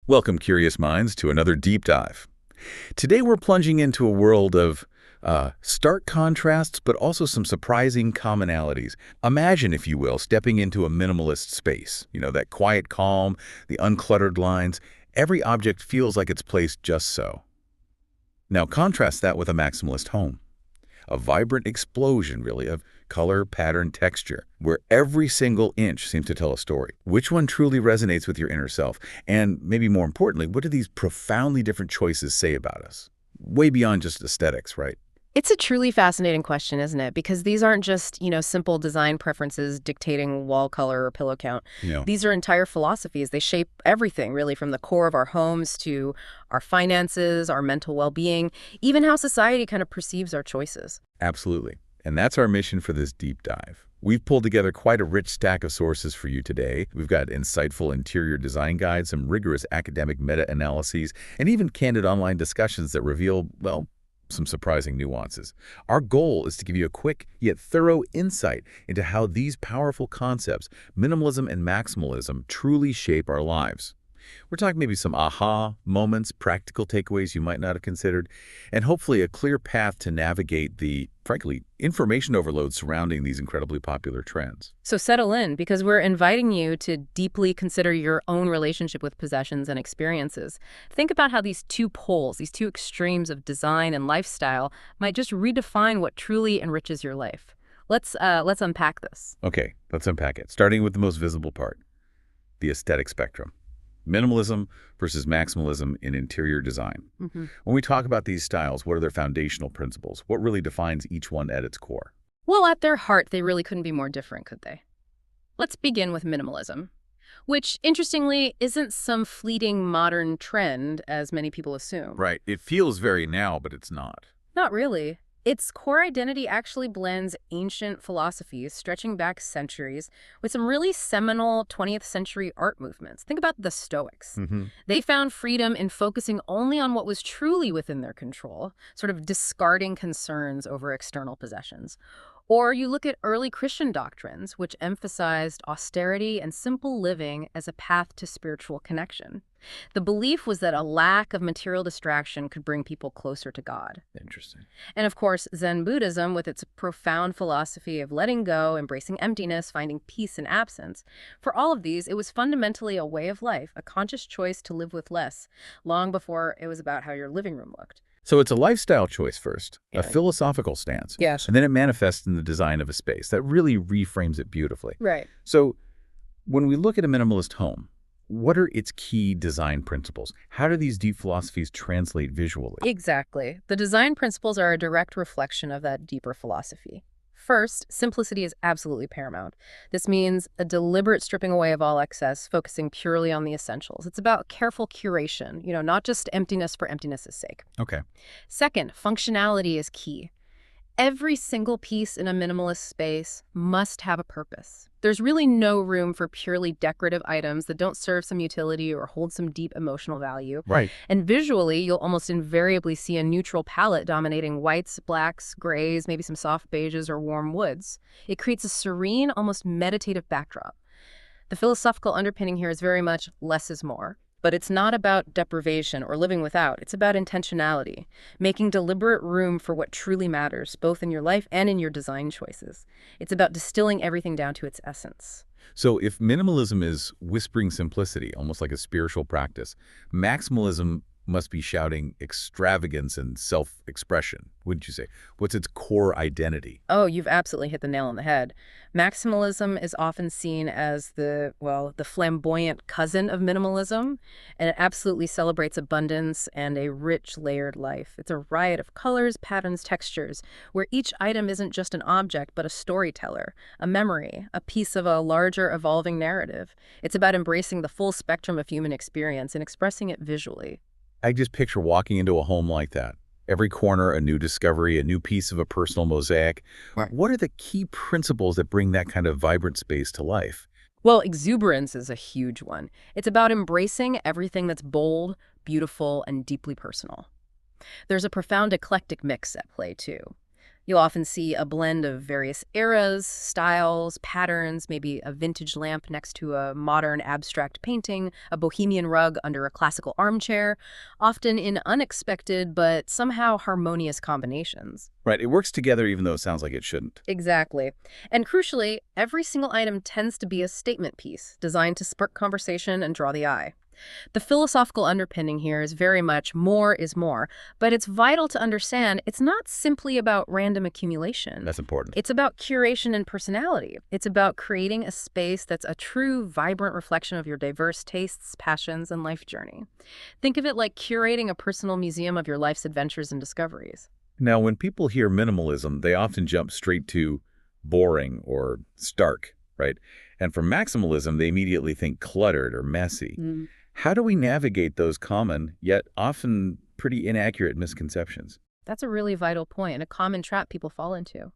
Welcome, curious minds, to another deep dive. Today we're plunging into a world of stark contrasts, but also some surprising commonalities. Imagine, if you will, stepping into a minimalist space. You know, that quiet calm, the uncluttered lines. Every object feels like it's placed just so. Now contrast that with a maximalist home. A vibrant explosion, really, of color, pattern, texture, where every single inch seems to tell a story. Which one truly resonates with your inner self? And maybe more importantly, what do these profoundly different choices say about us? Way beyond just aesthetics, right? It's a truly fascinating question, isn't it? Because these aren't just, simple design preferences dictating wall color or pillow count. These are entire philosophies. They shape everything, really, from the core of our homes to our finances, our mental well-being, even how society kind of perceives our choices. Absolutely. And that's our mission for this deep dive. We've pulled together quite a rich stack of sources for you today. We've got insightful interior design guides, some rigorous academic meta-analyses, and even candid online discussions that reveal, well, some surprising nuances. Our goal is to give you a quick yet thorough insight into how these powerful concepts, minimalism and maximalism, truly shape our lives. We're talking maybe some aha moments, practical takeaways you might not have considered, and hopefully a clear path to navigate the, frankly, information overload surrounding these incredibly popular trends. So settle in, because we're inviting you to deeply consider your own relationship with possessions and experiences. Think about how these two poles, these two extremes of design and lifestyle, might just redefine what truly enriches your life. Let's unpack this. Okay, let's unpack it, starting with the most visible part, the aesthetic spectrum. Minimalism versus maximalism in interior design. When we talk about these styles, what are their foundational principles? What really defines each one at its core? Well, at their heart, they really couldn't be more different, could they? Let's begin with minimalism, which, interestingly, isn't some fleeting modern trend, as many people assume. Right. It feels very now, but it's not. Not really. Its core identity actually blends ancient philosophies stretching back centuries with some really seminal 20th century art movements. Think about the Stoics. They found freedom in focusing only on what was truly within their control, sort of discarding concerns over external possessions. Or you look at early Christian doctrines, which emphasized austerity and simple living as a path to spiritual connection. The belief was that a lack of material distraction could bring people closer to God. Interesting. And of course, Zen Buddhism, with its profound philosophy of letting go, embracing emptiness, finding peace in absence. For all of these, it was fundamentally a way of life, a conscious choice to live with less, long before it was about how your living room looked. So it's a lifestyle choice first, Yeah. a philosophical stance. Yes. And then it manifests in the design of a space. That really reframes it beautifully. Right. So when we look at a minimalist home, what are its key design principles? How do these deep philosophies translate visually? Exactly. The design principles are a direct reflection of that deeper philosophy. First, simplicity is absolutely paramount. This means a deliberate stripping away of all excess, focusing purely on the essentials. It's about careful curation, not just emptiness for emptiness' sake. Okay. Second, functionality is key. Every single piece in a minimalist space must have a purpose. There's really no room for purely decorative items that don't serve some utility or hold some deep emotional value. Right. And visually, you'll almost invariably see a neutral palette dominating whites, blacks, grays, maybe some soft beiges or warm woods. It creates a serene, almost meditative backdrop. The philosophical underpinning here is very much less is more. But it's not about deprivation or living without. It's about intentionality, making deliberate room for what truly matters, both in your life and in your design choices. It's about distilling everything down to its essence. So if minimalism is whispering simplicity, almost like a spiritual practice, maximalism must be shouting extravagance and self-expression, wouldn't you say? What's its core identity? Oh, you've absolutely hit the nail on the head. Maximalism is often seen as the flamboyant cousin of minimalism, and it absolutely celebrates abundance and a rich, layered life. It's a riot of colors, patterns, textures, where each item isn't just an object, but a storyteller, a memory, a piece of a larger, evolving narrative. It's about embracing the full spectrum of human experience and expressing it visually. I just picture walking into a home like that. Every corner, a new discovery, a new piece of a personal mosaic. Right. What are the key principles that bring that kind of vibrant space to life? Well, exuberance is a huge one. It's about embracing everything that's bold, beautiful, and deeply personal. There's a profound eclectic mix at play, too. You'll often see a blend of various eras, styles, patterns, maybe a vintage lamp next to a modern abstract painting, a bohemian rug under a classical armchair, often in unexpected but somehow harmonious combinations. Right, it works together even though it sounds like it shouldn't. Exactly. And crucially, every single item tends to be a statement piece designed to spark conversation and draw the eye. The philosophical underpinning here is very much more is more, but it's vital to understand it's not simply about random accumulation. That's important. It's about curation and personality. It's about creating a space that's a true, vibrant reflection of your diverse tastes, passions, and life journey. Think of it like curating a personal museum of your life's adventures and discoveries. Now, when people hear minimalism, they often jump straight to boring or stark, right? And for maximalism, they immediately think cluttered or messy. How do we navigate those common, yet often pretty inaccurate misconceptions? That's a really vital point and a common trap people fall into.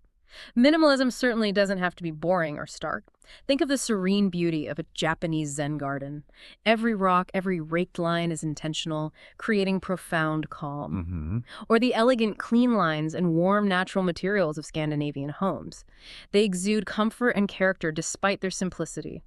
Minimalism certainly doesn't have to be boring or stark. Think of the serene beauty of a Japanese Zen garden. Every rock, every raked line is intentional, creating profound calm. Or the elegant, clean lines and warm, natural materials of Scandinavian homes. They exude comfort and character despite their simplicity.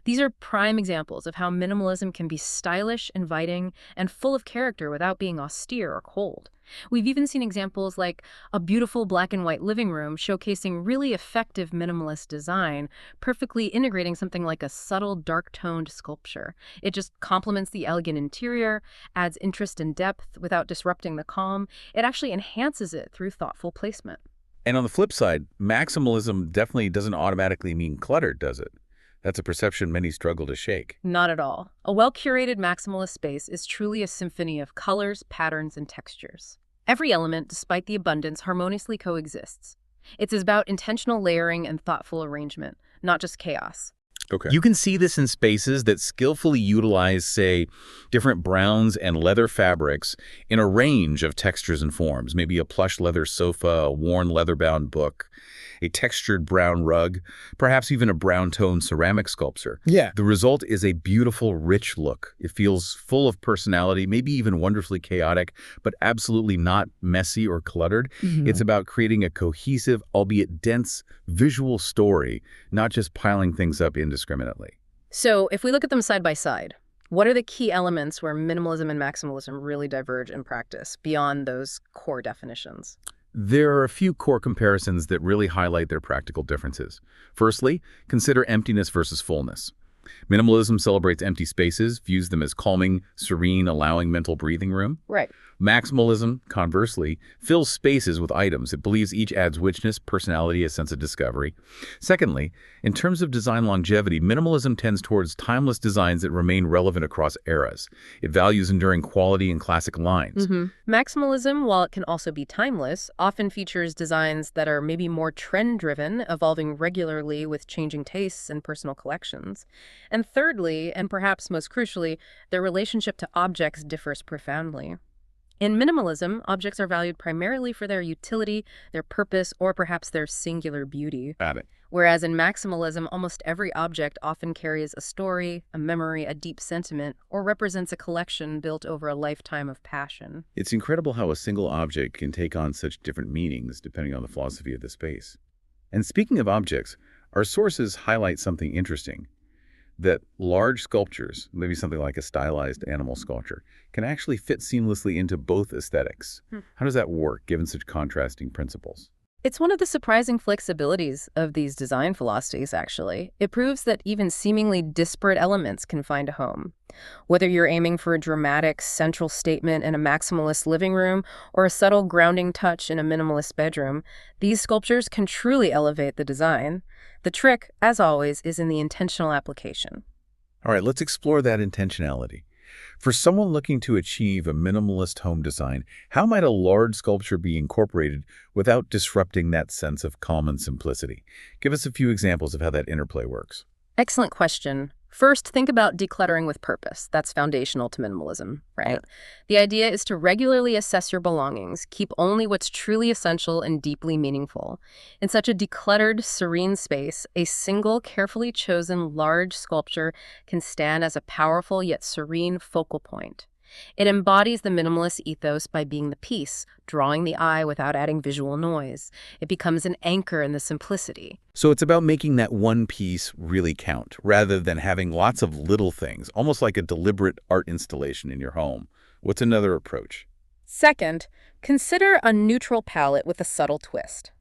These are prime examples of how minimalism can be stylish, inviting, and full of character without being austere or cold. We've even seen examples like a beautiful black and white living room showcasing really effective minimalist design, perfectly integrating something like a subtle dark-toned sculpture. It just complements the elegant interior, adds interest and depth without disrupting the calm. It actually enhances it through thoughtful placement. And on the flip side, maximalism definitely doesn't automatically mean cluttered, does it? That's a perception many struggle to shake. Not at all. A well-curated maximalist space is truly a symphony of colors, patterns, and textures. Every element, despite the abundance, harmoniously coexists. It's about intentional layering and thoughtful arrangement, not just chaos. Okay. You can see this in spaces that skillfully utilize, say, different browns and leather fabrics in a range of textures and forms. Maybe a plush leather sofa, a worn leather-bound book, a textured brown rug, perhaps even a brown-toned ceramic sculpture. Yeah. The result is a beautiful, rich look. It feels full of personality, maybe even wonderfully chaotic, but absolutely not messy or cluttered. It's about creating a cohesive, albeit dense, visual story, not just piling things up indiscriminately. So if we look at them side by side, what are the key elements where minimalism and maximalism really diverge in practice beyond those core definitions? There are a few core comparisons that really highlight their practical differences. Firstly, consider emptiness versus fullness. Minimalism celebrates empty spaces, views them as calming, serene, allowing mental breathing room. Right. Maximalism, conversely, fills spaces with items. It believes each adds richness, personality, a sense of discovery. Secondly, in terms of design longevity, minimalism tends towards timeless designs that remain relevant across eras. It values enduring quality and classic lines. Maximalism, while it can also be timeless, often features designs that are maybe more trend-driven, evolving regularly with changing tastes and personal collections. And thirdly, and perhaps most crucially, their relationship to objects differs profoundly. In minimalism, objects are valued primarily for their utility, their purpose, or perhaps their singular beauty. Got it. Whereas in maximalism, almost every object often carries a story, a memory, a deep sentiment, or represents a collection built over a lifetime of passion. It's incredible how a single object can take on such different meanings depending on the philosophy of the space. And speaking of objects, our sources highlight something interesting. That large sculptures, maybe something like a stylized animal sculpture, can actually fit seamlessly into both aesthetics. How does that work, given such contrasting principles? It's one of the surprising flexibilities of these design philosophies, actually. It proves that even seemingly disparate elements can find a home. Whether you're aiming for a dramatic central statement in a maximalist living room or a subtle grounding touch in a minimalist bedroom, these sculptures can truly elevate the design. The trick, as always, is in the intentional application. All right, let's explore that intentionality. For someone looking to achieve a minimalist home design, how might a large sculpture be incorporated without disrupting that sense of calm and simplicity? Give us a few examples of how that interplay works. Excellent question. First, think about decluttering with purpose. That's foundational to minimalism, right? The idea is to regularly assess your belongings, keep only what's truly essential and deeply meaningful. In such a decluttered, serene space, a single, carefully chosen large sculpture can stand as a powerful yet serene focal point. It embodies the minimalist ethos by being the piece, drawing the eye without adding visual noise. It becomes an anchor in the simplicity. So it's about making that one piece really count, rather than having lots of little things, almost like a deliberate art installation in your home. What's another approach? Second, consider a neutral palette with a subtle twist.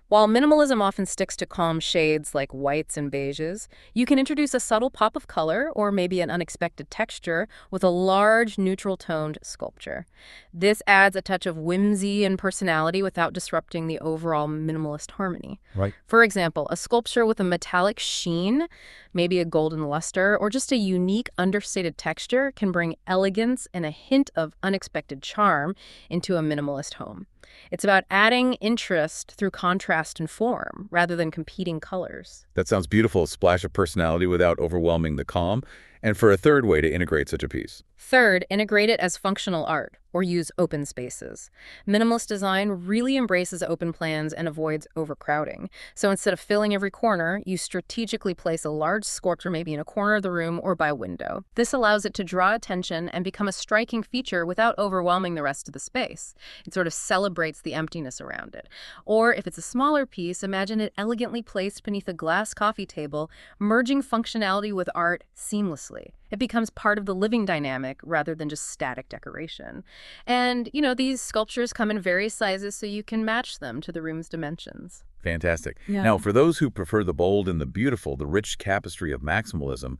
While minimalism often sticks to calm shades like whites and beiges, you can introduce a subtle pop of color or maybe an unexpected texture with a large neutral-toned sculpture. This adds a touch of whimsy and personality without disrupting the overall minimalist harmony. Right. For example, a sculpture with a metallic sheen, maybe a golden luster, or just a unique understated texture can bring elegance and a hint of unexpected charm into a minimalist home. It's about adding interest through contrast and form, rather than competing colors. That sounds beautiful, a splash of personality without overwhelming the calm. And for a third way to integrate such a piece. Third, integrate it as functional art, or use open spaces. Minimalist design really embraces open plans and avoids overcrowding. So instead of filling every corner, you strategically place a large sculpture maybe in a corner of the room or by a window. This allows it to draw attention and become a striking feature without overwhelming the rest of the space. It sort of celebrates the emptiness around it. Or if it's a smaller piece, imagine it elegantly placed beneath a glass coffee table, merging functionality with art seamlessly. It becomes part of the living dynamic rather than just static decoration. And, these sculptures come in various sizes so you can match them to the room's dimensions. Fantastic. Yeah. Now, for those who prefer the bold and the beautiful, the rich tapestry of maximalism,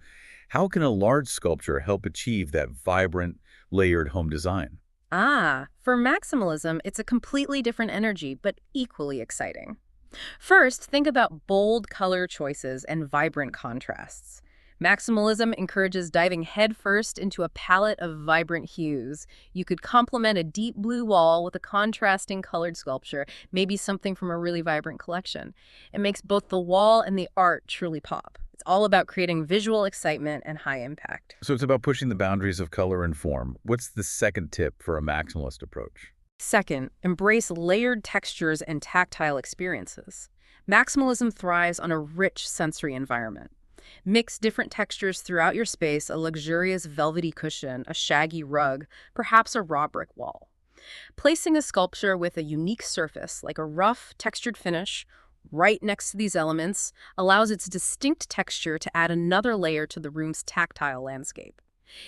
how can a large sculpture help achieve that vibrant, layered home design? For maximalism, it's a completely different energy, but equally exciting. First, think about bold color choices and vibrant contrasts. Maximalism encourages diving headfirst into a palette of vibrant hues. You could complement a deep blue wall with a contrasting colored sculpture, maybe something from a really vibrant collection. It makes both the wall and the art truly pop. It's all about creating visual excitement and high impact. So it's about pushing the boundaries of color and form. What's the second tip for a maximalist approach? Second, embrace layered textures and tactile experiences. Maximalism thrives on a rich sensory environment. Mix different textures throughout your space, a luxurious velvety cushion, a shaggy rug, perhaps a raw brick wall. Placing a sculpture with a unique surface, like a rough, textured finish, right next to these elements, allows its distinct texture to add another layer to the room's tactile landscape.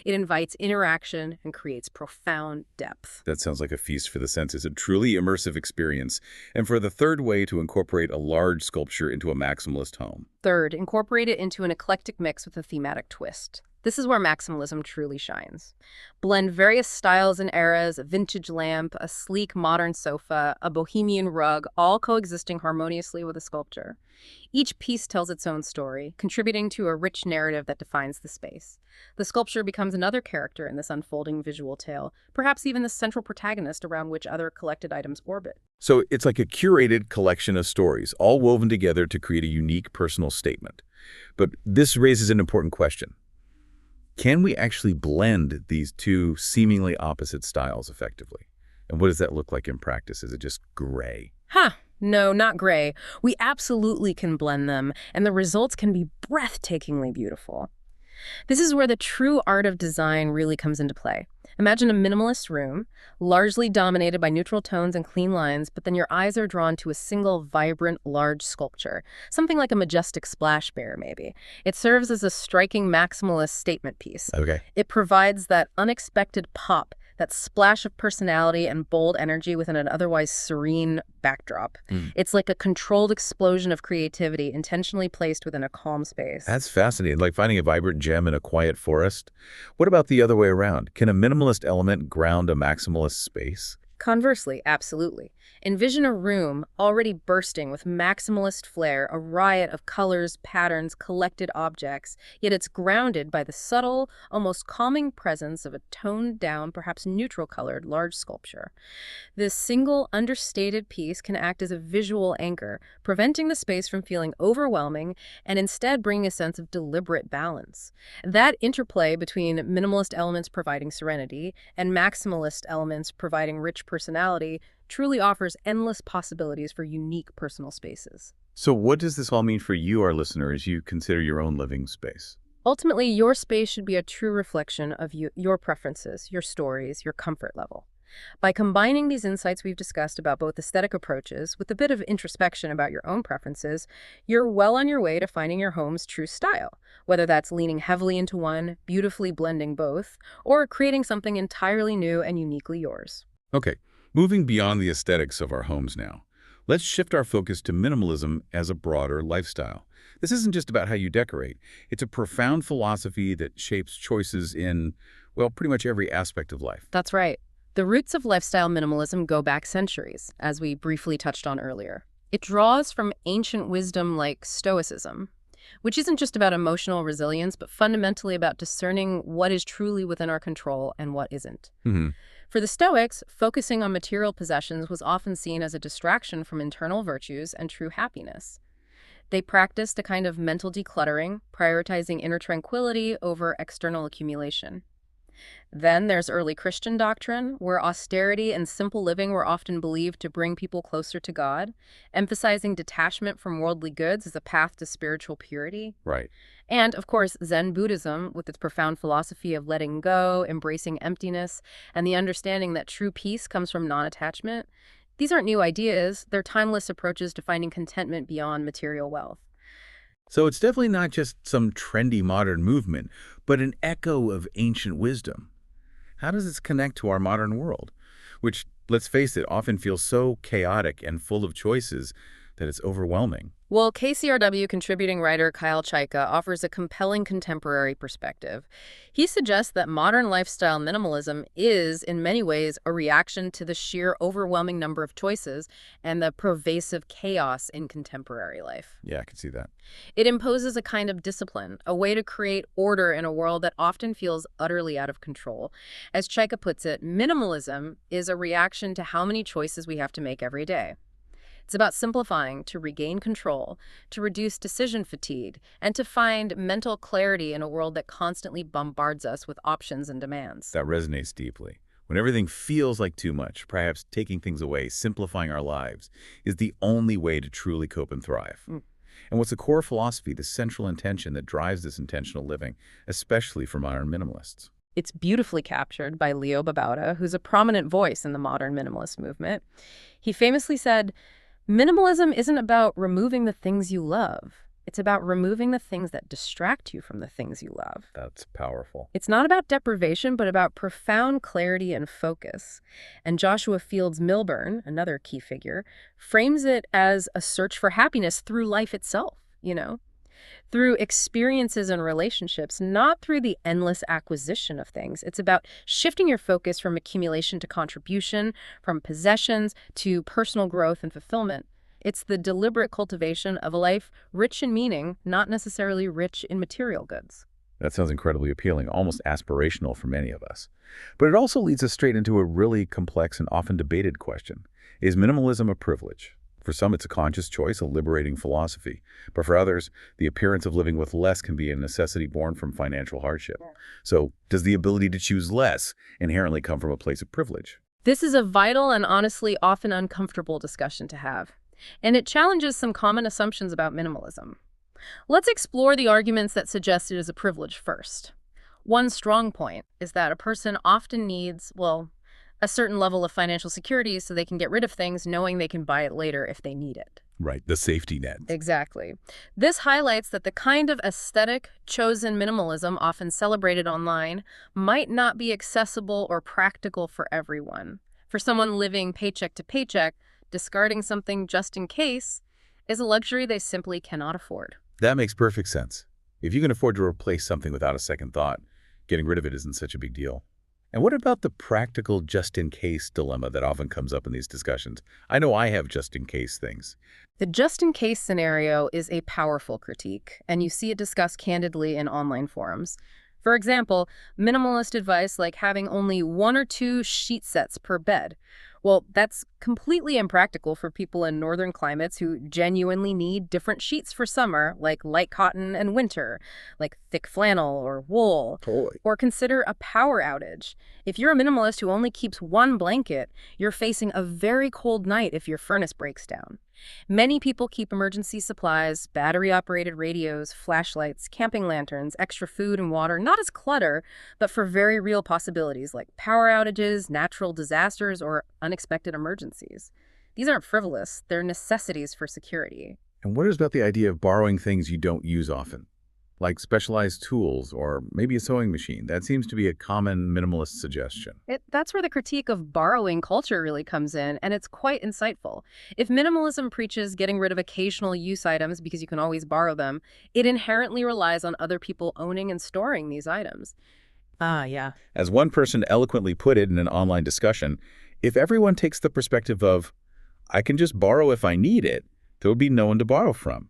It invites interaction and creates profound depth. That sounds like a feast for the senses, a truly immersive experience. And for the third way to incorporate a large sculpture into a maximalist home. Third, incorporate it into an eclectic mix with a thematic twist. This is where maximalism truly shines. Blend various styles and eras, a vintage lamp, a sleek modern sofa, a bohemian rug, all coexisting harmoniously with a sculpture. Each piece tells its own story, contributing to a rich narrative that defines the space. The sculpture becomes another character in this unfolding visual tale, perhaps even the central protagonist around which other collected items orbit. So it's like a curated collection of stories, all woven together to create a unique personal statement. But this raises an important question. Can we actually blend these two seemingly opposite styles effectively? And what does that look like in practice? Is it just gray? No, not gray. We absolutely can blend them, and the results can be breathtakingly beautiful. This is where the true art of design really comes into play. Imagine a minimalist room, largely dominated by neutral tones and clean lines, but then your eyes are drawn to a single vibrant, large sculpture, something like a majestic splash bear, maybe. It serves as a striking maximalist statement piece. Okay. It provides that unexpected pop, that splash of personality and bold energy within an otherwise serene backdrop. It's like a controlled explosion of creativity intentionally placed within a calm space. That's fascinating, like finding a vibrant gem in a quiet forest. What about the other way around? Can a minimalist element ground a maximalist space? Conversely, absolutely. Envision a room already bursting with maximalist flair, a riot of colors, patterns, collected objects, yet it's grounded by the subtle, almost calming presence of a toned-down, perhaps neutral-colored large sculpture. This single, understated piece can act as a visual anchor, preventing the space from feeling overwhelming and instead bringing a sense of deliberate balance. That interplay between minimalist elements providing serenity and maximalist elements providing rich personality truly offers endless possibilities for unique personal spaces. So what does this all mean for you, our listener, as you consider your own living space? Ultimately, your space should be a true reflection of your preferences, your stories, your comfort level. By combining these insights we've discussed about both aesthetic approaches with a bit of introspection about your own preferences, you're well on your way to finding your home's true style, whether that's leaning heavily into one, beautifully blending both, or creating something entirely new and uniquely yours. Okay, moving beyond the aesthetics of our homes now, let's shift our focus to minimalism as a broader lifestyle. This isn't just about how you decorate. It's a profound philosophy that shapes choices in, well, pretty much every aspect of life. That's right. The roots of lifestyle minimalism go back centuries, as we briefly touched on earlier. It draws from ancient wisdom like Stoicism, which isn't just about emotional resilience, but fundamentally about discerning what is truly within our control and what isn't. For the Stoics, focusing on material possessions was often seen as a distraction from internal virtues and true happiness. They practiced a kind of mental decluttering, prioritizing inner tranquility over external accumulation. Then there's early Christian doctrine, where austerity and simple living were often believed to bring people closer to God, emphasizing detachment from worldly goods as a path to spiritual purity. Right. And, of course, Zen Buddhism, with its profound philosophy of letting go, embracing emptiness, and the understanding that true peace comes from non-attachment. These aren't new ideas, they're timeless approaches to finding contentment beyond material wealth. So it's definitely not just some trendy modern movement, but an echo of ancient wisdom. How does this connect to our modern world, which, let's face it, often feels so chaotic and full of choices that it's overwhelming? Well, KCRW contributing writer Kyle Chayka offers a compelling contemporary perspective. He suggests that modern lifestyle minimalism is, in many ways, a reaction to the sheer overwhelming number of choices and the pervasive chaos in contemporary life. Yeah, I can see that. It imposes a kind of discipline, a way to create order in a world that often feels utterly out of control. As Chayka puts it, minimalism is a reaction to how many choices we have to make every day. It's about simplifying to regain control, to reduce decision fatigue, and to find mental clarity in a world that constantly bombards us with options and demands. That resonates deeply. When everything feels like too much, perhaps taking things away, simplifying our lives, is the only way to truly cope and thrive. And what's the core philosophy, the central intention that drives this intentional living, especially for modern minimalists? It's beautifully captured by Leo Babauta, who's a prominent voice in the modern minimalist movement. He famously said, "Minimalism isn't about removing the things you love. It's about removing the things that distract you from the things you love." That's powerful. It's not about deprivation, but about profound clarity and focus. And Joshua Fields Milburn, another key figure, frames it as a search for happiness through life itself, through experiences and relationships, not through the endless acquisition of things. It's about shifting your focus from accumulation to contribution, from possessions to personal growth and fulfillment. It's the deliberate cultivation of a life rich in meaning, not necessarily rich in material goods. That sounds incredibly appealing, almost aspirational for many of us. But it also leads us straight into a really complex and often debated question. Is minimalism a privilege? For some, it's a conscious choice, a liberating philosophy. But for others, the appearance of living with less can be a necessity born from financial hardship. So, does the ability to choose less inherently come from a place of privilege? This is a vital and honestly often uncomfortable discussion to have. And it challenges some common assumptions about minimalism. Let's explore the arguments that suggest it is a privilege first. One strong point is that a person often needs, a certain level of financial security so they can get rid of things knowing they can buy it later if they need it. Right, the safety net. Exactly. This highlights that the kind of aesthetic chosen minimalism often celebrated online might not be accessible or practical for everyone. For someone living paycheck to paycheck, discarding something just in case is a luxury they simply cannot afford. That makes perfect sense. If you can afford to replace something without a second thought, getting rid of it isn't such a big deal. And what about the practical just-in-case dilemma that often comes up in these discussions? I know I have just-in-case things. The just-in-case scenario is a powerful critique, and you see it discussed candidly in online forums. For example, minimalist advice like having only 1 or 2 sheet sets per bed. Well, that's completely impractical for people in northern climates who genuinely need different sheets for summer, like light cotton and winter, like thick flannel or wool. Totally. Or consider a power outage. If you're a minimalist who only keeps one blanket, you're facing a very cold night if your furnace breaks down. Many people keep emergency supplies, battery-operated radios, flashlights, camping lanterns, extra food and water, not as clutter, but for very real possibilities like power outages, natural disasters, or unexpected emergencies. These aren't frivolous, they're necessities for security. And what is about the idea of borrowing things you don't use often, like specialized tools or maybe a sewing machine? That seems to be a common minimalist suggestion. That's where the critique of borrowing culture really comes in, and it's quite insightful. If minimalism preaches getting rid of occasional use items because you can always borrow them, it inherently relies on other people owning and storing these items. Yeah. As one person eloquently put it in an online discussion, if everyone takes the perspective of, I can just borrow if I need it, there would be no one to borrow from.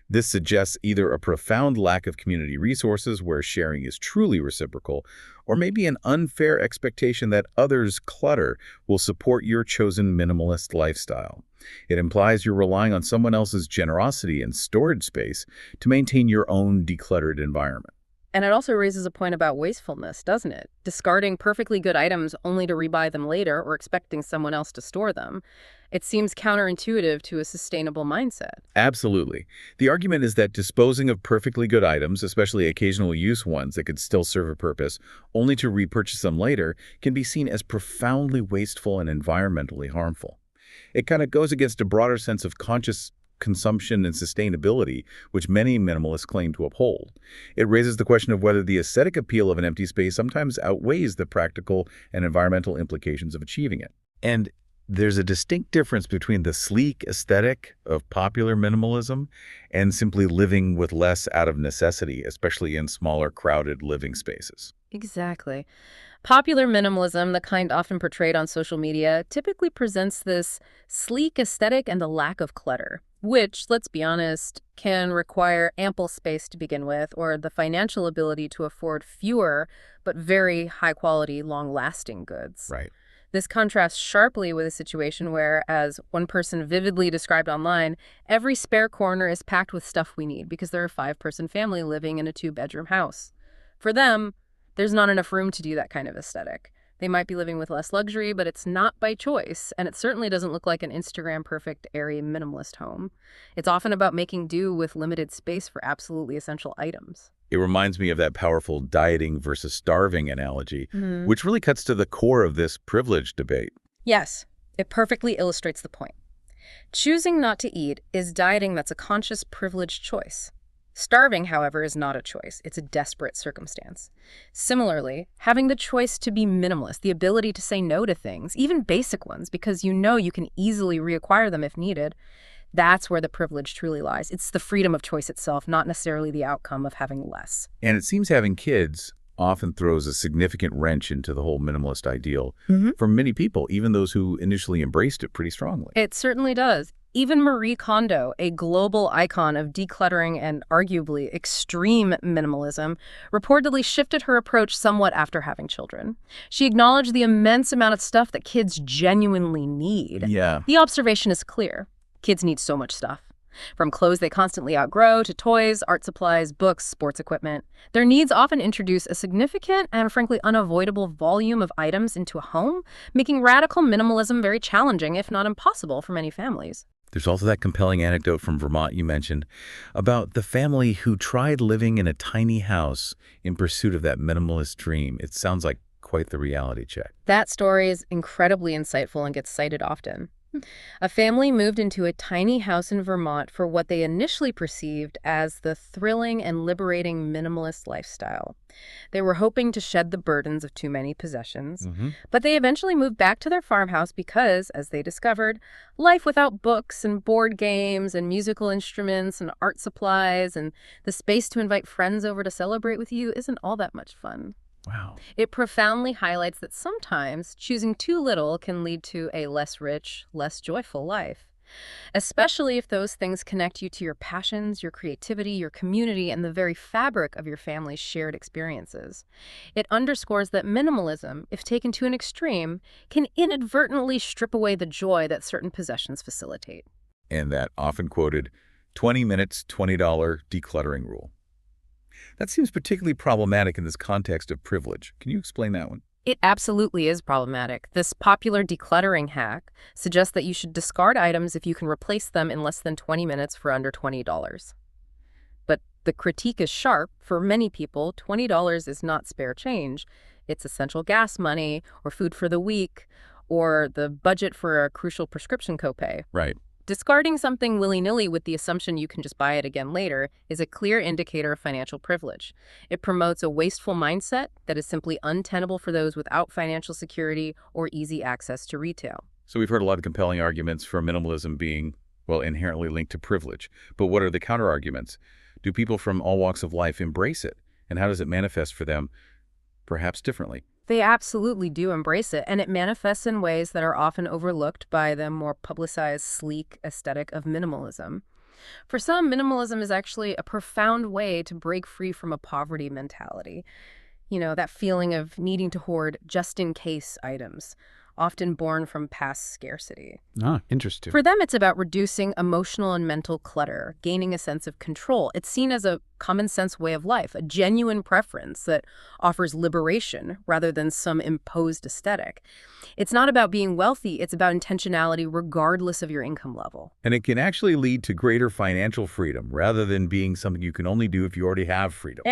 This suggests either a profound lack of community resources where sharing is truly reciprocal, or maybe an unfair expectation that others' clutter will support your chosen minimalist lifestyle. It implies you're relying on someone else's generosity and storage space to maintain your own decluttered environment. And it also raises a point about wastefulness, doesn't it? Discarding perfectly good items only to rebuy them later or expecting someone else to store them. It seems counterintuitive to a sustainable mindset. Absolutely. The argument is that disposing of perfectly good items, especially occasional use ones that could still serve a purpose, only to repurchase them later, can be seen as profoundly wasteful and environmentally harmful. It kind of goes against a broader sense of conscious consumption and sustainability, which many minimalists claim to uphold. It raises the question of whether the aesthetic appeal of an empty space sometimes outweighs the practical and environmental implications of achieving it. And there's a distinct difference between the sleek aesthetic of popular minimalism and simply living with less out of necessity, especially in smaller, crowded living spaces. Exactly. Popular minimalism, the kind often portrayed on social media, typically presents this sleek aesthetic and a lack of clutter, which, let's be honest, can require ample space to begin with or the financial ability to afford fewer but very high-quality, long-lasting goods. Right. This contrasts sharply with a situation where, as one person vividly described online, every spare corner is packed with stuff we need because they're a 5-person family living in a 2-bedroom house. For them, there's not enough room to do that kind of aesthetic. They might be living with less luxury, but it's not by choice, and it certainly doesn't look like an Instagram-perfect, airy, minimalist home. It's often about making do with limited space for absolutely essential items. It reminds me of that powerful dieting versus starving analogy, which really cuts to the core of this privilege debate. Yes, it perfectly illustrates the point. Choosing not to eat is dieting that's a conscious, privileged choice. Starving, however, is not a choice. It's a desperate circumstance. Similarly, having the choice to be minimalist, the ability to say no to things, even basic ones, because you know you can easily reacquire them if needed, that's where the privilege truly lies. It's the freedom of choice itself, not necessarily the outcome of having less. And it seems having kids often throws a significant wrench into the whole minimalist ideal for many people, even those who initially embraced it pretty strongly. It certainly does. Even Marie Kondo, a global icon of decluttering and arguably extreme minimalism, reportedly shifted her approach somewhat after having children. She acknowledged the immense amount of stuff that kids genuinely need. Yeah. The observation is clear. Kids need so much stuff. From clothes they constantly outgrow to toys, art supplies, books, sports equipment. Their needs often introduce a significant and frankly unavoidable volume of items into a home, making radical minimalism very challenging, if not impossible, for many families. There's also that compelling anecdote from Vermont you mentioned about the family who tried living in a tiny house in pursuit of that minimalist dream. It sounds like quite the reality check. That story is incredibly insightful and gets cited often. A family moved into a tiny house in Vermont for what they initially perceived as the thrilling and liberating minimalist lifestyle. They were hoping to shed the burdens of too many possessions, but they eventually moved back to their farmhouse because, as they discovered, life without books and board games and musical instruments and art supplies and the space to invite friends over to celebrate with you isn't all that much fun. Wow. It profoundly highlights that sometimes choosing too little can lead to a less rich, less joyful life. especially if those things connect you to your passions, your creativity, your community, and the very fabric of your family's shared experiences. It underscores that minimalism, if taken to an extreme, can inadvertently strip away the joy that certain possessions facilitate. And that often quoted 20 minutes, $20 decluttering rule. That seems particularly problematic in this context of privilege. Can you explain that one? It absolutely is problematic. This popular decluttering hack suggests that you should discard items if you can replace them in less than 20 minutes for under $20. But the critique is sharp. For many people, $20 is not spare change. It's essential gas money, or food for the week, or the budget for a crucial prescription copay. Right. Discarding something willy-nilly with the assumption you can just buy it again later is a clear indicator of financial privilege. It promotes a wasteful mindset that is simply untenable for those without financial security or easy access to retail. So we've heard a lot of compelling arguments for minimalism being, well, inherently linked to privilege. But what are the counter-arguments? Do people from all walks of life embrace it? And how does it manifest for them, perhaps differently? They absolutely do embrace it, and it manifests in ways that are often overlooked by the more publicized, sleek aesthetic of minimalism. For some, minimalism is actually a profound way to break free from a poverty mentality. You know, that feeling of needing to hoard just-in-case items, often born from past scarcity. Ah, interesting. For them, it's about reducing emotional and mental clutter, gaining a sense of control. It's seen as a common-sense way of life, a genuine preference that offers liberation rather than some imposed aesthetic. It's not about being wealthy, it's about intentionality regardless of your income level. And it can actually lead to greater financial freedom rather than being something you can only do if you already have freedom.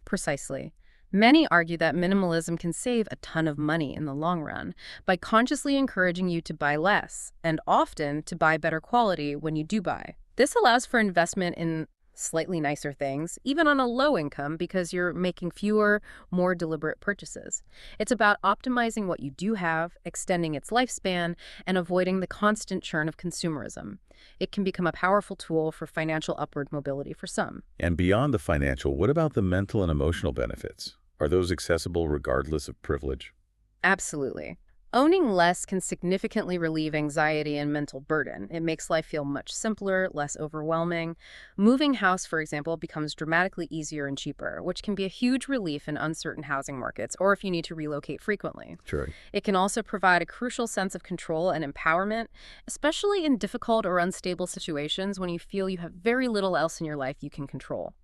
Precisely. Many argue that minimalism can save a ton of money in the long run by consciously encouraging you to buy less, and often to buy better quality when you do buy. This allows for investment in slightly nicer things, even on a low income, because you're making fewer, more deliberate purchases. It's about optimizing what you do have, extending its lifespan, and avoiding the constant churn of consumerism. It can become a powerful tool for financial upward mobility for some. And beyond the financial, what about the mental and emotional benefits? Are those accessible regardless of privilege? Absolutely. Owning less can significantly relieve anxiety and mental burden. It makes life feel much simpler, less overwhelming. Moving house, for example, becomes dramatically easier and cheaper, which can be a huge relief in uncertain housing markets or if you need to relocate frequently. Sure. It can also provide a crucial sense of control and empowerment, especially in difficult or unstable situations when you feel you have very little else in your life you can control.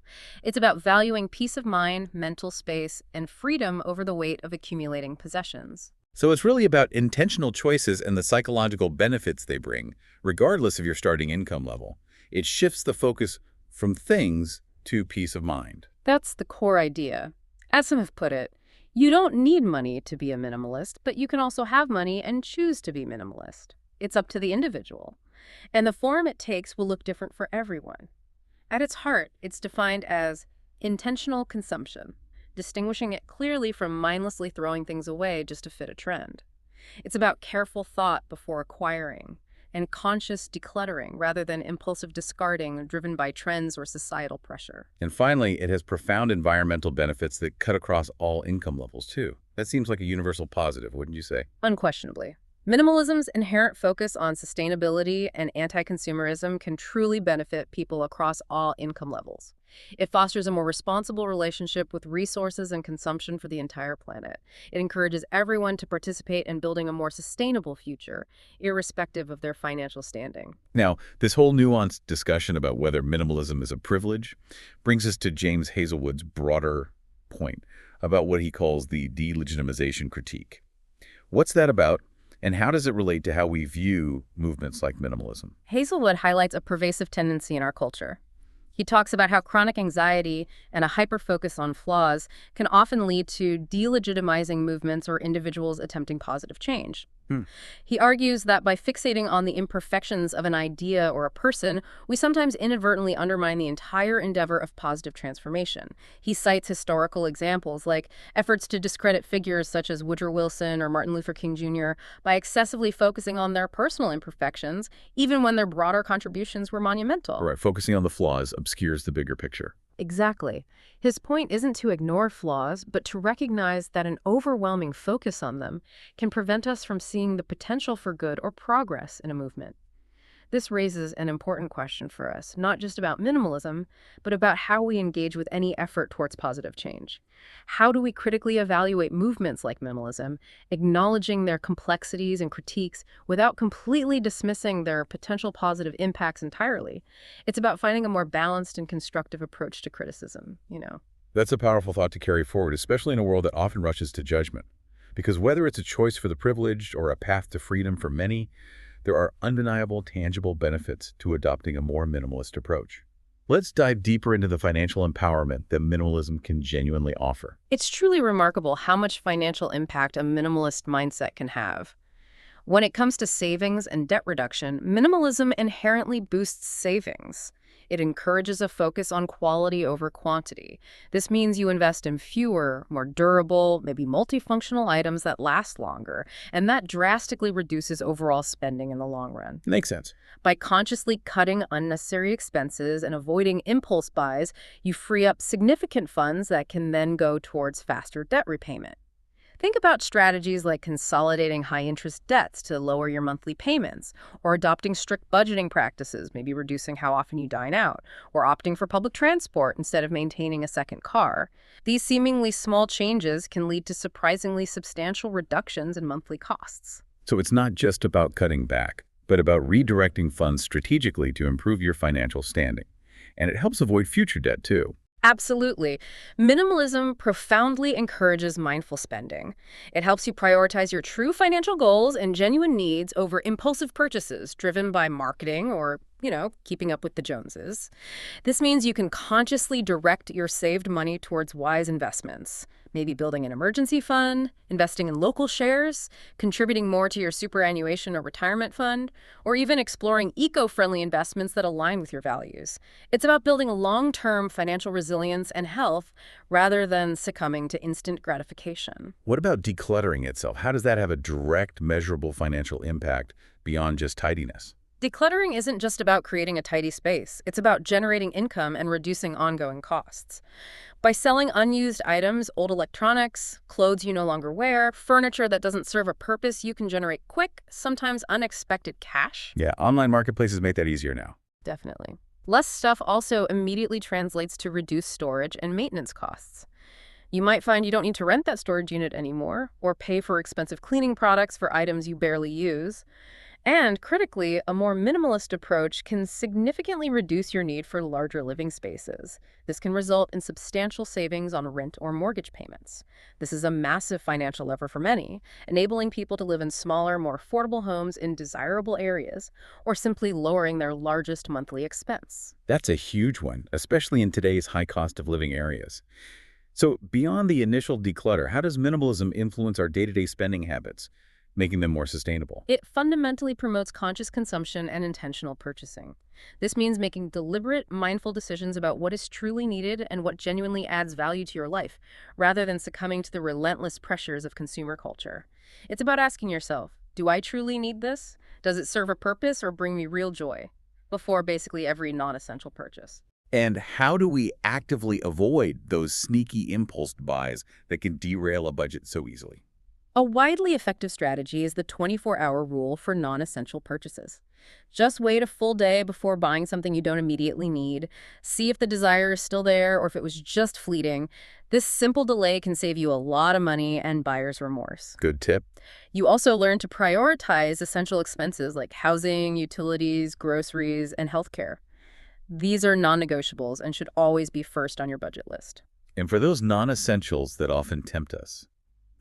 It's about valuing peace of mind, mental space, and freedom over the weight of accumulating possessions. So it's really about intentional choices and the psychological benefits they bring, regardless of your starting income level. It shifts the focus from things to peace of mind. That's the core idea. As some have put it, you don't need money to be a minimalist, but you can also have money and choose to be minimalist. It's up to the individual. And the form it takes will look different for everyone. At its heart, it's defined as intentional consumption, distinguishing it clearly from mindlessly throwing things away just to fit a trend. It's about careful thought before acquiring and conscious decluttering rather than impulsive discarding driven by trends or societal pressure. And finally, it has profound environmental benefits that cut across all income levels, too. That seems like a universal positive, wouldn't you say? Unquestionably. Minimalism's inherent focus on sustainability and anti-consumerism can truly benefit people across all income levels. It fosters a more responsible relationship with resources and consumption for the entire planet. It encourages everyone to participate in building a more sustainable future, irrespective of their financial standing. Now, this whole nuanced discussion about whether minimalism is a privilege brings us to James Hazelwood's broader point about what he calls the delegitimization critique. What's that about? And how does it relate to how we view movements like minimalism? Hazelwood highlights a pervasive tendency in our culture. He talks about how chronic anxiety and a hyper-focus on flaws can often lead to delegitimizing movements or individuals attempting positive change. He argues that by fixating on the imperfections of an idea or a person, we sometimes inadvertently undermine the entire endeavor of positive transformation. He cites historical examples like efforts to discredit figures such as Woodrow Wilson or Martin Luther King Jr. by excessively focusing on their personal imperfections, even when their broader contributions were monumental. All right, focusing on the flaws obscures the bigger picture. Exactly. His point isn't to ignore flaws, but to recognize that an overwhelming focus on them can prevent us from seeing the potential for good or progress in a movement. This raises an important question for us, not just about minimalism, but about how we engage with any effort towards positive change. How do we critically evaluate movements like minimalism, acknowledging their complexities and critiques without completely dismissing their potential positive impacts entirely? It's about finding a more balanced and constructive approach to criticism. That's a powerful thought to carry forward, especially in a world that often rushes to judgment. Because whether it's a choice for the privileged or a path to freedom for many, there are undeniable, tangible benefits to adopting a more minimalist approach. Let's dive deeper into the financial empowerment that minimalism can genuinely offer. It's truly remarkable how much financial impact a minimalist mindset can have. When it comes to savings and debt reduction, minimalism inherently boosts savings. It encourages a focus on quality over quantity. This means you invest in fewer, more durable, maybe multifunctional items that last longer, and that drastically reduces overall spending in the long run. Makes sense. By consciously cutting unnecessary expenses and avoiding impulse buys, you free up significant funds that can then go towards faster debt repayment. Think about strategies like consolidating high-interest debts to lower your monthly payments, or adopting strict budgeting practices, maybe reducing how often you dine out, or opting for public transport instead of maintaining a second car. These seemingly small changes can lead to surprisingly substantial reductions in monthly costs. So it's not just about cutting back, but about redirecting funds strategically to improve your financial standing. And it helps avoid future debt, too. Absolutely. Minimalism profoundly encourages mindful spending. It helps you prioritize your true financial goals and genuine needs over impulsive purchases driven by marketing or, keeping up with the Joneses. This means you can consciously direct your saved money towards wise investments, maybe building an emergency fund, investing in local shares, contributing more to your superannuation or retirement fund, or even exploring eco-friendly investments that align with your values. It's about building long-term financial resilience and health rather than succumbing to instant gratification. What about decluttering itself? How does that have a direct, measurable financial impact beyond just tidiness? Decluttering isn't just about creating a tidy space. It's about generating income and reducing ongoing costs. By selling unused items, old electronics, clothes you no longer wear, furniture that doesn't serve a purpose, you can generate quick, sometimes unexpected cash. Yeah, online marketplaces make that easier now. Definitely. Less stuff also immediately translates to reduced storage and maintenance costs. You might find you don't need to rent that storage unit anymore, or pay for expensive cleaning products for items you barely use. And critically, a more minimalist approach can significantly reduce your need for larger living spaces. This can result in substantial savings on rent or mortgage payments. This is a massive financial lever for many, enabling people to live in smaller, more affordable homes in desirable areas, or simply lowering their largest monthly expense. That's a huge one, especially in today's high cost of living areas. So beyond the initial declutter, how does minimalism influence our day-to-day spending habits, making them more sustainable? It fundamentally promotes conscious consumption and intentional purchasing. This means making deliberate, mindful decisions about what is truly needed and what genuinely adds value to your life, rather than succumbing to the relentless pressures of consumer culture. It's about asking yourself, do I truly need this? Does it serve a purpose or bring me real joy? Before basically every non-essential purchase. And how do we actively avoid those sneaky impulse buys that can derail a budget so easily? A widely effective strategy is the 24-hour rule for non-essential purchases. Just wait a full day before buying something you don't immediately need. See if the desire is still there or if it was just fleeting. This simple delay can save you a lot of money and buyer's remorse. Good tip. You also learn to prioritize essential expenses like housing, utilities, groceries, and healthcare. These are non-negotiables and should always be first on your budget list. And for those non-essentials that often tempt us,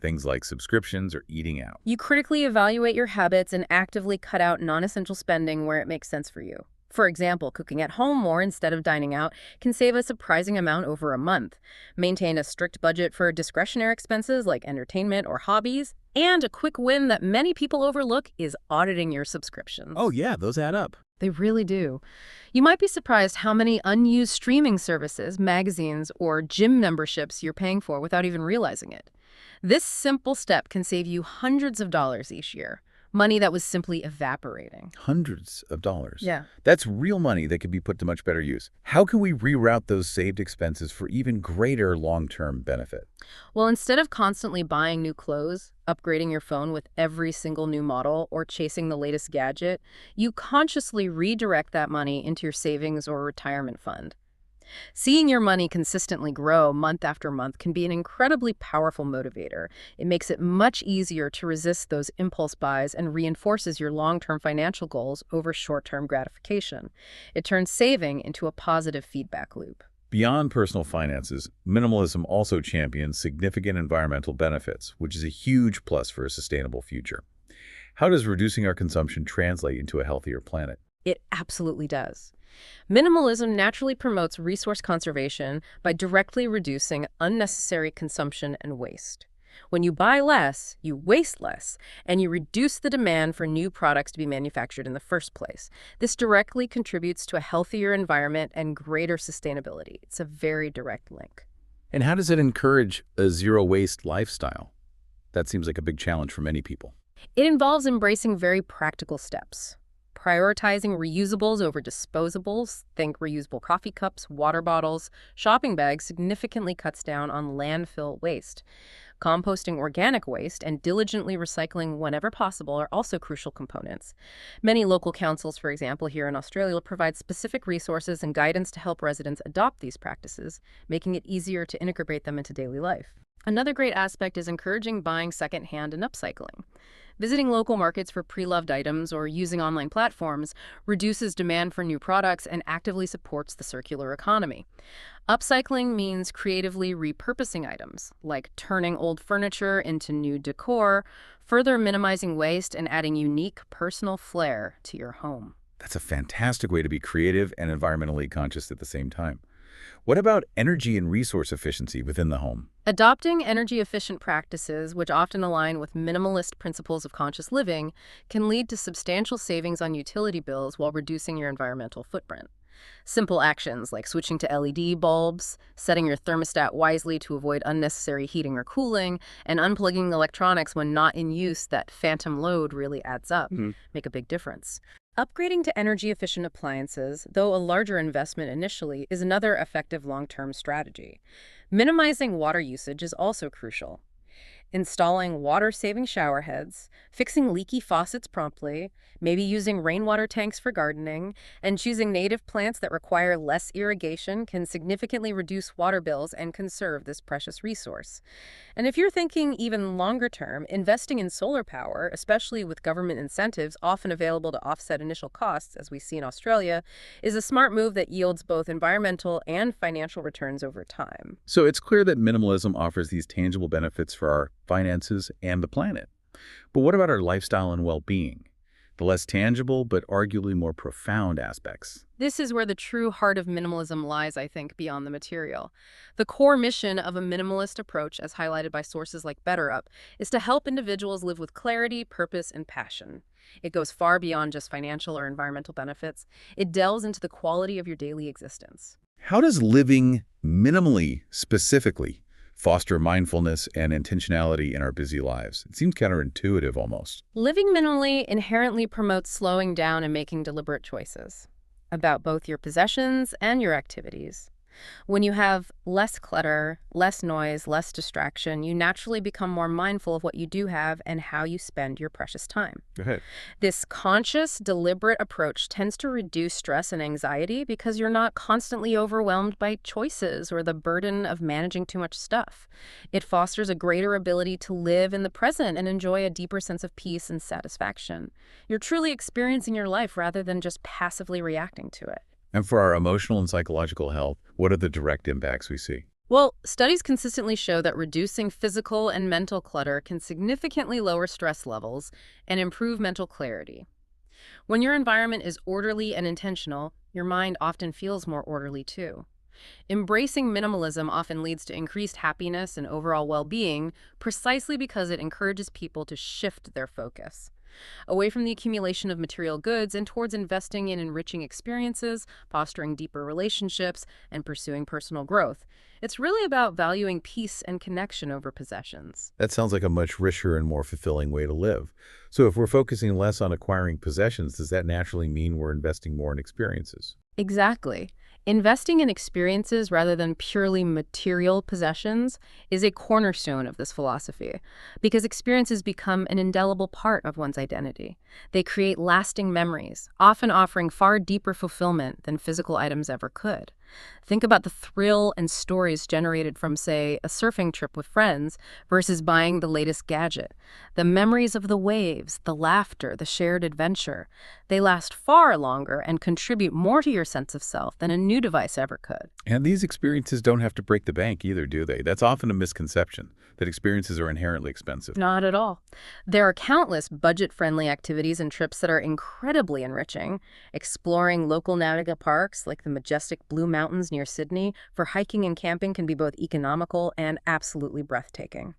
things like subscriptions or eating out, you critically evaluate your habits and actively cut out non-essential spending where it makes sense for you. For example, cooking at home more instead of dining out can save a surprising amount over a month. Maintain a strict budget for discretionary expenses like entertainment or hobbies. And a quick win that many people overlook is auditing your subscriptions. Oh yeah, those add up. They really do. You might be surprised how many unused streaming services, magazines, or gym memberships you're paying for without even realizing it. This simple step can save you hundreds of dollars each year. Money that was simply evaporating. Hundreds of dollars. Yeah. That's real money that could be put to much better use. How can we reroute those saved expenses for even greater long-term benefit? Well, instead of constantly buying new clothes, upgrading your phone with every single new model, or chasing the latest gadget, you consciously redirect that money into your savings or retirement fund. Seeing your money consistently grow month after month can be an incredibly powerful motivator. It makes it much easier to resist those impulse buys and reinforces your long-term financial goals over short-term gratification. It turns saving into a positive feedback loop. Beyond personal finances, minimalism also champions significant environmental benefits, which is a huge plus for a sustainable future. How does reducing our consumption translate into a healthier planet? It absolutely does. Minimalism naturally promotes resource conservation by directly reducing unnecessary consumption and waste. When you buy less, you waste less, and you reduce the demand for new products to be manufactured in the first place. This directly contributes to a healthier environment and greater sustainability. It's a very direct link. And how does it encourage a zero-waste lifestyle? That seems like a big challenge for many people. It involves embracing very practical steps. Prioritizing reusables over disposables, think reusable coffee cups, water bottles, shopping bags, significantly cuts down on landfill waste. Composting organic waste and diligently recycling whenever possible are also crucial components. Many local councils, for example, here in Australia, provide specific resources and guidance to help residents adopt these practices, making it easier to integrate them into daily life. Another great aspect is encouraging buying secondhand and upcycling. Visiting local markets for pre-loved items or using online platforms reduces demand for new products and actively supports the circular economy. Upcycling means creatively repurposing items, like turning old furniture into new decor, further minimizing waste and adding unique personal flair to your home. That's a fantastic way to be creative and environmentally conscious at the same time. What about energy and resource efficiency within the home? Adopting energy-efficient practices, which often align with minimalist principles of conscious living, can lead to substantial savings on utility bills while reducing your environmental footprint. Simple actions like switching to LED bulbs, setting your thermostat wisely to avoid unnecessary heating or cooling, and unplugging electronics when not in use, that phantom load really adds up, make a big difference. Upgrading to energy-efficient appliances, though a larger investment initially, is another effective long-term strategy. Minimizing water usage is also crucial. Installing water-saving shower heads, fixing leaky faucets promptly, maybe using rainwater tanks for gardening, and choosing native plants that require less irrigation can significantly reduce water bills and conserve this precious resource. And if you're thinking even longer term, investing in solar power, especially with government incentives often available to offset initial costs, as we see in Australia, is a smart move that yields both environmental and financial returns over time. So it's clear that minimalism offers these tangible benefits for our finances and the planet. But what about our lifestyle and well-being? The less tangible but arguably more profound aspects. This is where the true heart of minimalism lies, I think, beyond the material. The core mission of a minimalist approach, as highlighted by sources like BetterUp, is to help individuals live with clarity, purpose, and passion. It goes far beyond just financial or environmental benefits. It delves into the quality of your daily existence. How does living minimally specifically foster mindfulness and intentionality in our busy lives? It seems counterintuitive almost. Living minimally inherently promotes slowing down and making deliberate choices about both your possessions and your activities. When you have less clutter, less noise, less distraction, you naturally become more mindful of what you do have and how you spend your precious time. Go ahead. This conscious, deliberate approach tends to reduce stress and anxiety because you're not constantly overwhelmed by choices or the burden of managing too much stuff. It fosters a greater ability to live in the present and enjoy a deeper sense of peace and satisfaction. You're truly experiencing your life rather than just passively reacting to it. And for our emotional and psychological health, what are the direct impacts we see? Well, studies consistently show that reducing physical and mental clutter can significantly lower stress levels and improve mental clarity. When your environment is orderly and intentional, your mind often feels more orderly too. Embracing minimalism often leads to increased happiness and overall well-being precisely because it encourages people to shift their focus. away from the accumulation of material goods and towards investing in enriching experiences, fostering deeper relationships, and pursuing personal growth. It's really about valuing peace and connection over possessions. That sounds like a much richer and more fulfilling way to live. So if we're focusing less on acquiring possessions, does that naturally mean we're investing more in experiences? Exactly. Investing in experiences rather than purely material possessions is a cornerstone of this philosophy, because experiences become an indelible part of one's identity. They create lasting memories, often offering far deeper fulfillment than physical items ever could. Think about the thrill and stories generated from, say, a surfing trip with friends versus buying the latest gadget. The memories of the waves, the laughter, the shared adventure, they last far longer and contribute more to your sense of self than a new device ever could. And these experiences don't have to break the bank either, do they? That's often a misconception, that experiences are inherently expensive. Not at all. There are countless budget-friendly activities and trips that are incredibly enriching. Exploring local nautical parks like the majestic Blue Mountains near Sydney for hiking and camping can be both economical and absolutely breathtaking.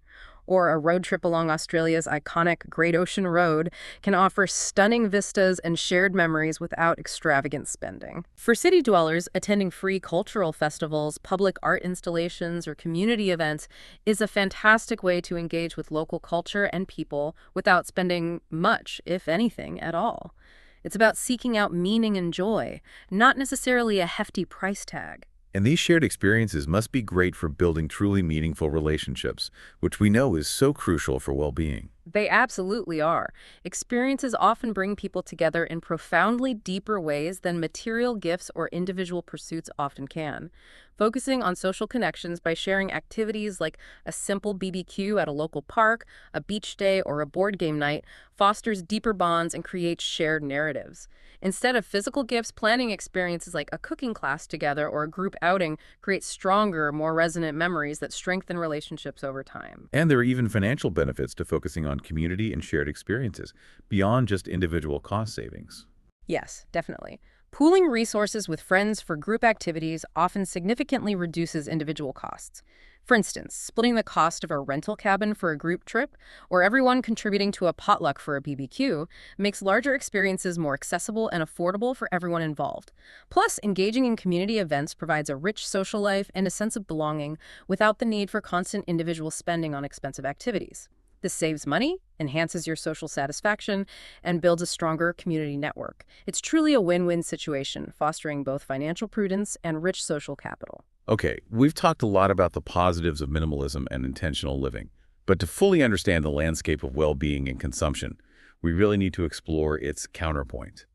Or a road trip along Australia's iconic Great Ocean Road can offer stunning vistas and shared memories without extravagant spending. For city dwellers, attending free cultural festivals, public art installations, or community events is a fantastic way to engage with local culture and people without spending much, if anything, at all. It's about seeking out meaning and joy, not necessarily a hefty price tag. And these shared experiences must be great for building truly meaningful relationships, which we know is so crucial for well-being. They absolutely are. Experiences often bring people together in profoundly deeper ways than material gifts or individual pursuits often can. Focusing on social connections by sharing activities like a simple BBQ at a local park, a beach day, or a board game night fosters deeper bonds and creates shared narratives. Instead of physical gifts, planning experiences like a cooking class together or a group outing creates stronger, more resonant memories that strengthen relationships over time. And there are even financial benefits to focusing on community and shared experiences, beyond just individual cost savings. Yes, definitely. Pooling resources with friends for group activities often significantly reduces individual costs. For instance, splitting the cost of a rental cabin for a group trip or everyone contributing to a potluck for a BBQ makes larger experiences more accessible and affordable for everyone involved. Plus, engaging in community events provides a rich social life and a sense of belonging without the need for constant individual spending on expensive activities. This saves money, enhances your social satisfaction, and builds a stronger community network. It's truly a win-win situation, fostering both financial prudence and rich social capital. Okay, we've talked a lot about the positives of minimalism and intentional living, but to fully understand the landscape of well-being and consumption, we really need to explore its counterpoint,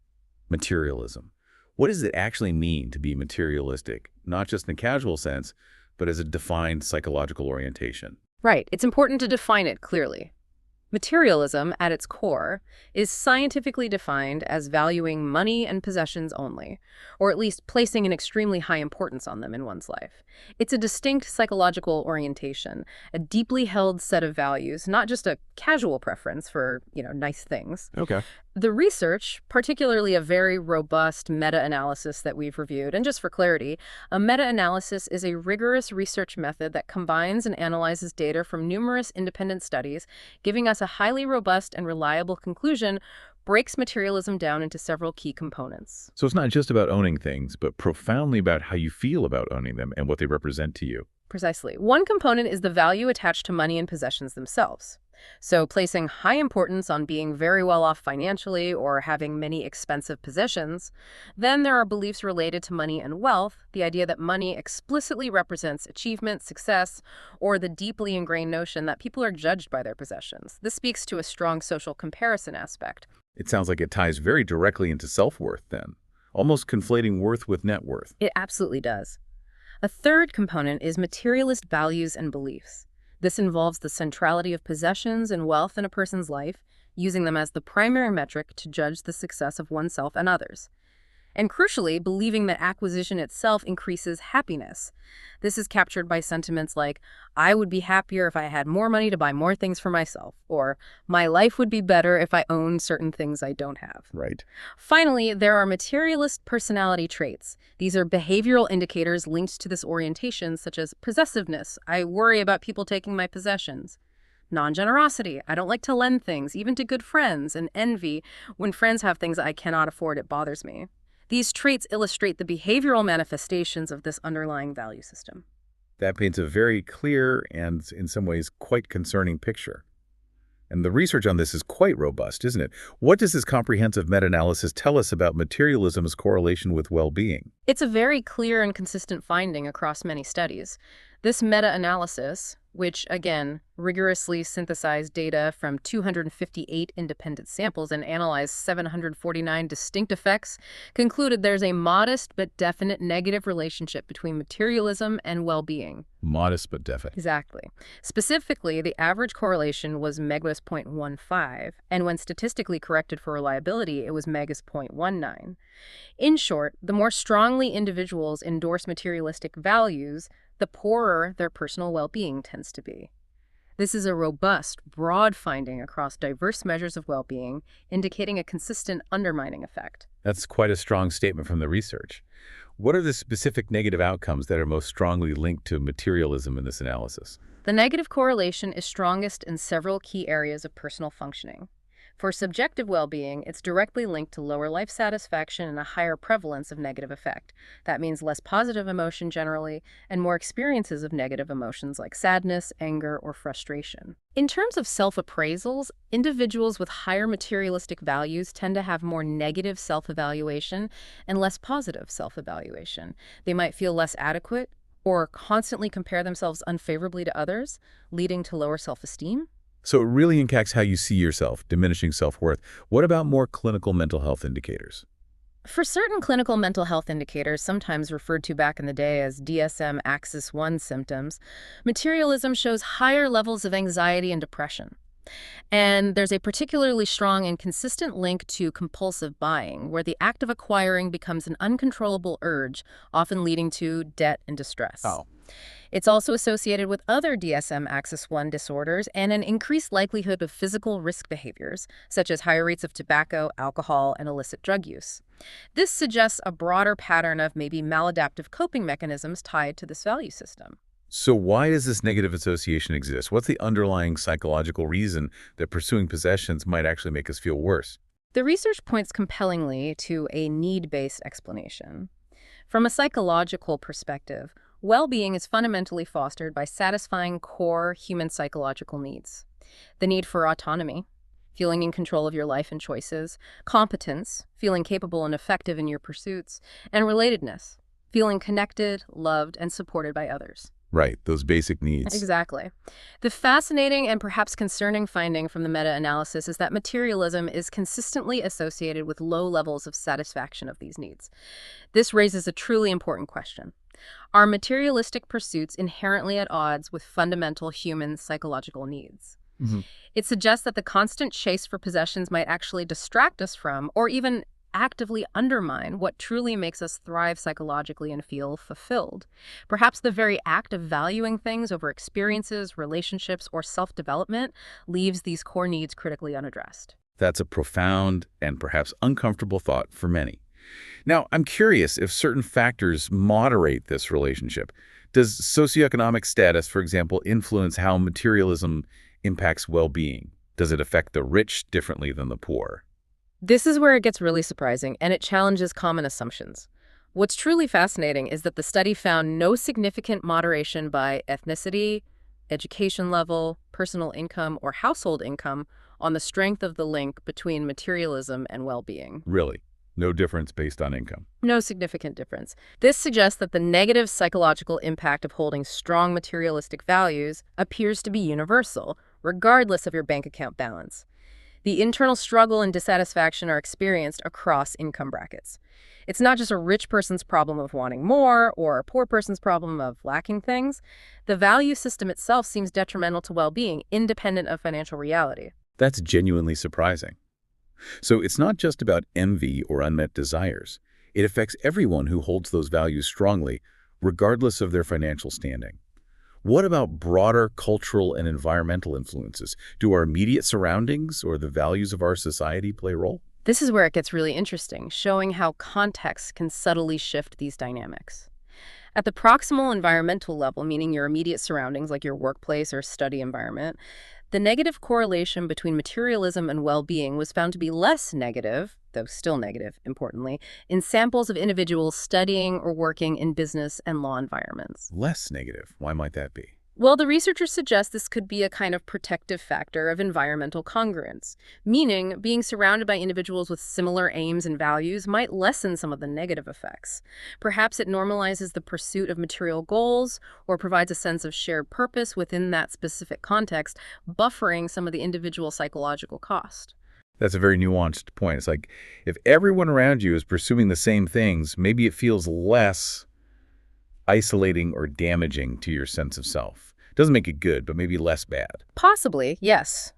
materialism. What does it actually mean to be materialistic, not just in a casual sense, but as a defined psychological orientation? Right, it's important to define it clearly. Materialism, at its core, is scientifically defined as valuing money and possessions only, or at least placing an extremely high importance on them in one's life. It's a distinct psychological orientation, a deeply held set of values, not just a casual preference for, nice things. Okay. The research, particularly a very robust meta-analysis that we've reviewed, and just for clarity, a meta-analysis is a rigorous research method that combines and analyzes data from numerous independent studies, giving us a highly robust and reliable conclusion, breaks materialism down into several key components. So it's not just about owning things, but profoundly about how you feel about owning them and what they represent to you. Precisely. One component is the value attached to money and possessions themselves. So placing high importance on being very well off financially or having many expensive possessions. Then there are beliefs related to money and wealth, the idea that money explicitly represents achievement, success, or the deeply ingrained notion that people are judged by their possessions. This speaks to a strong social comparison aspect. It sounds like it ties very directly into self-worth then, almost conflating worth with net worth. It absolutely does. A third component is materialist values and beliefs. This involves the centrality of possessions and wealth in a person's life, using them as the primary metric to judge the success of oneself and others. And crucially, believing that acquisition itself increases happiness. This is captured by sentiments like, I would be happier if I had more money to buy more things for myself, or my life would be better if I owned certain things I don't have. Right. Finally, there are materialist personality traits. These are behavioral indicators linked to this orientation, such as possessiveness. I worry about people taking my possessions. Non-generosity. I don't like to lend things, even to good friends. And envy. When friends have things I cannot afford, it bothers me. These traits illustrate the behavioral manifestations of this underlying value system. That paints a very clear and, in some ways, quite concerning picture. And the research on this is quite robust, isn't it? What does this comprehensive meta-analysis tell us about materialism's correlation with well-being? It's a very clear and consistent finding across many studies. This meta-analysis, which, again, rigorously synthesized data from 258 independent samples and analyzed 749 distinct effects, concluded there's a modest but definite negative relationship between materialism and well-being. Modest but definite. Exactly. Specifically, the average correlation was megas 0.15, and when statistically corrected for reliability, it was megas 0.19. In short, the more strongly individuals endorse materialistic values, the poorer their personal well-being tends to be. This is a robust, broad finding across diverse measures of well-being, indicating a consistent undermining effect. That's quite a strong statement from the research. What are the specific negative outcomes that are most strongly linked to materialism in this analysis? The negative correlation is strongest in several key areas of personal functioning. For subjective well-being, it's directly linked to lower life satisfaction and a higher prevalence of negative affect. That means less positive emotion generally, and more experiences of negative emotions like sadness, anger, or frustration. In terms of self-appraisals, individuals with higher materialistic values tend to have more negative self-evaluation and less positive self-evaluation. They might feel less adequate or constantly compare themselves unfavorably to others, leading to lower self-esteem. So it really impacts how you see yourself, diminishing self-worth. What about more clinical mental health indicators? For certain clinical mental health indicators, sometimes referred to back in the day as DSM Axis 1 symptoms, materialism shows higher levels of anxiety and depression. And there's a particularly strong and consistent link to compulsive buying, where the act of acquiring becomes an uncontrollable urge, often leading to debt and distress. Oh. It's also associated with other DSM Axis 1 disorders and an increased likelihood of physical risk behaviors, such as higher rates of tobacco, alcohol, and illicit drug use. This suggests a broader pattern of maybe maladaptive coping mechanisms tied to this value system. So why does this negative association exist? What's the underlying psychological reason that pursuing possessions might actually make us feel worse? The research points compellingly to a need-based explanation. From a psychological perspective, well-being is fundamentally fostered by satisfying core human psychological needs. The need for autonomy, feeling in control of your life and choices, competence, feeling capable and effective in your pursuits, and relatedness, feeling connected, loved, and supported by others. Right, those basic needs. Exactly. The fascinating and perhaps concerning finding from the meta-analysis is that materialism is consistently associated with low levels of satisfaction of these needs. This raises a truly important question. Are materialistic pursuits inherently at odds with fundamental human psychological needs? Mm-hmm. It suggests that the constant chase for possessions might actually distract us from, or even actively undermine, what truly makes us thrive psychologically and feel fulfilled. Perhaps the very act of valuing things over experiences, relationships, or self-development leaves these core needs critically unaddressed. That's a profound and perhaps uncomfortable thought for many. Now, I'm curious if certain factors moderate this relationship. Does socioeconomic status, for example, influence how materialism impacts well-being? Does it affect the rich differently than the poor? This is where it gets really surprising, and it challenges common assumptions. What's truly fascinating is that the study found no significant moderation by ethnicity, education level, personal income, or household income on the strength of the link between materialism and well-being. Really? No difference based on income? No significant difference. This suggests that the negative psychological impact of holding strong materialistic values appears to be universal, regardless of your bank account balance. The internal struggle and dissatisfaction are experienced across income brackets. It's not just a rich person's problem of wanting more or a poor person's problem of lacking things. The value system itself seems detrimental to well-being, independent of financial reality. That's genuinely surprising. So it's not just about envy or unmet desires. It affects everyone who holds those values strongly, regardless of their financial standing. What about broader cultural and environmental influences? Do our immediate surroundings or the values of our society play a role? This is where it gets really interesting, showing how context can subtly shift these dynamics. At the proximal environmental level, meaning your immediate surroundings like your workplace or study environment, The negative correlation between materialism and well-being was found to be less negative, though still negative, importantly, in samples of individuals studying or working in business and law environments. Less negative. Why might that be? Well, the researchers suggest this could be a kind of protective factor of environmental congruence, meaning being surrounded by individuals with similar aims and values might lessen some of the negative effects. Perhaps it normalizes the pursuit of material goals or provides a sense of shared purpose within that specific context, buffering some of the individual psychological cost. That's a very nuanced point. It's like if everyone around you is pursuing the same things, maybe it feels less isolating or damaging to your sense of self. Doesn't make it good, but maybe less bad. Possibly, yes.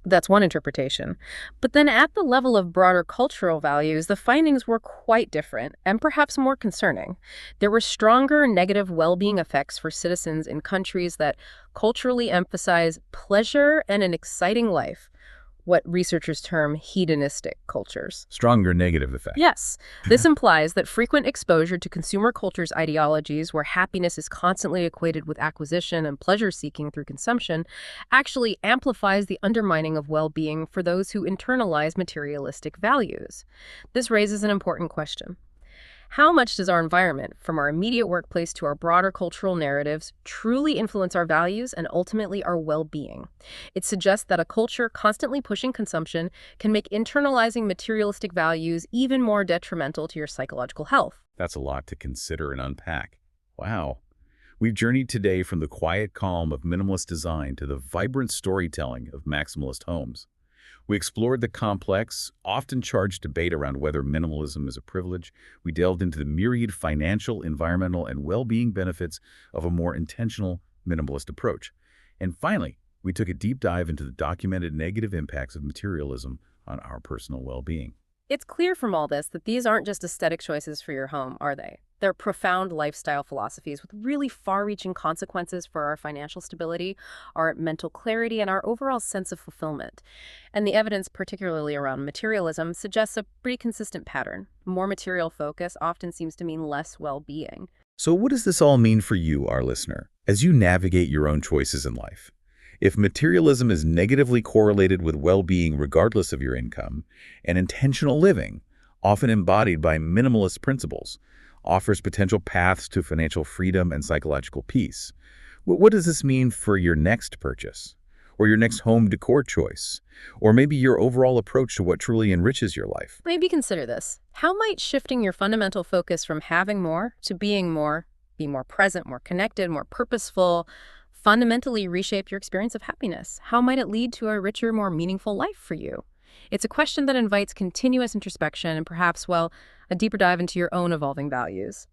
That's one interpretation. But then at the level of broader cultural values, the findings were quite different and perhaps more concerning. There were stronger negative well-being effects for citizens in countries that culturally emphasize pleasure and an exciting life, what researchers term hedonistic cultures. Stronger negative effect. Yes. This implies that frequent exposure to consumer culture's ideologies, where happiness is constantly equated with acquisition and pleasure-seeking through consumption, actually amplifies the undermining of well-being for those who internalize materialistic values. This raises an important question. How much does our environment, from our immediate workplace to our broader cultural narratives, truly influence our values and ultimately our well-being? It suggests that a culture constantly pushing consumption can make internalizing materialistic values even more detrimental to your psychological health. That's a lot to consider and unpack. Wow. We've journeyed today from the quiet calm of minimalist design to the vibrant storytelling of maximalist homes. We explored the complex, often charged debate around whether minimalism is a privilege. We delved into the myriad financial, environmental, and well-being benefits of a more intentional minimalist approach. And finally, we took a deep dive into the documented negative impacts of materialism on our personal well-being. It's clear from all this that these aren't just aesthetic choices for your home, are they? They're profound lifestyle philosophies with really far-reaching consequences for our financial stability, our mental clarity, and our overall sense of fulfillment. And the evidence, particularly around materialism, suggests a pretty consistent pattern. More material focus often seems to mean less well-being. So what does this all mean for you, our listener, as you navigate your own choices in life? If materialism is negatively correlated with well-being regardless of your income, and intentional living, often embodied by minimalist principles, offers potential paths to financial freedom and psychological peace, what does this mean for your next purchase, or your next home decor choice, or maybe your overall approach to what truly enriches your life? Maybe consider this. How might shifting your fundamental focus from having more to being more, be more present, more connected, more purposeful, fundamentally reshape your experience of happiness? How might it lead to a richer, more meaningful life for you? It's a question that invites continuous introspection and perhaps, well, a deeper dive into your own evolving values.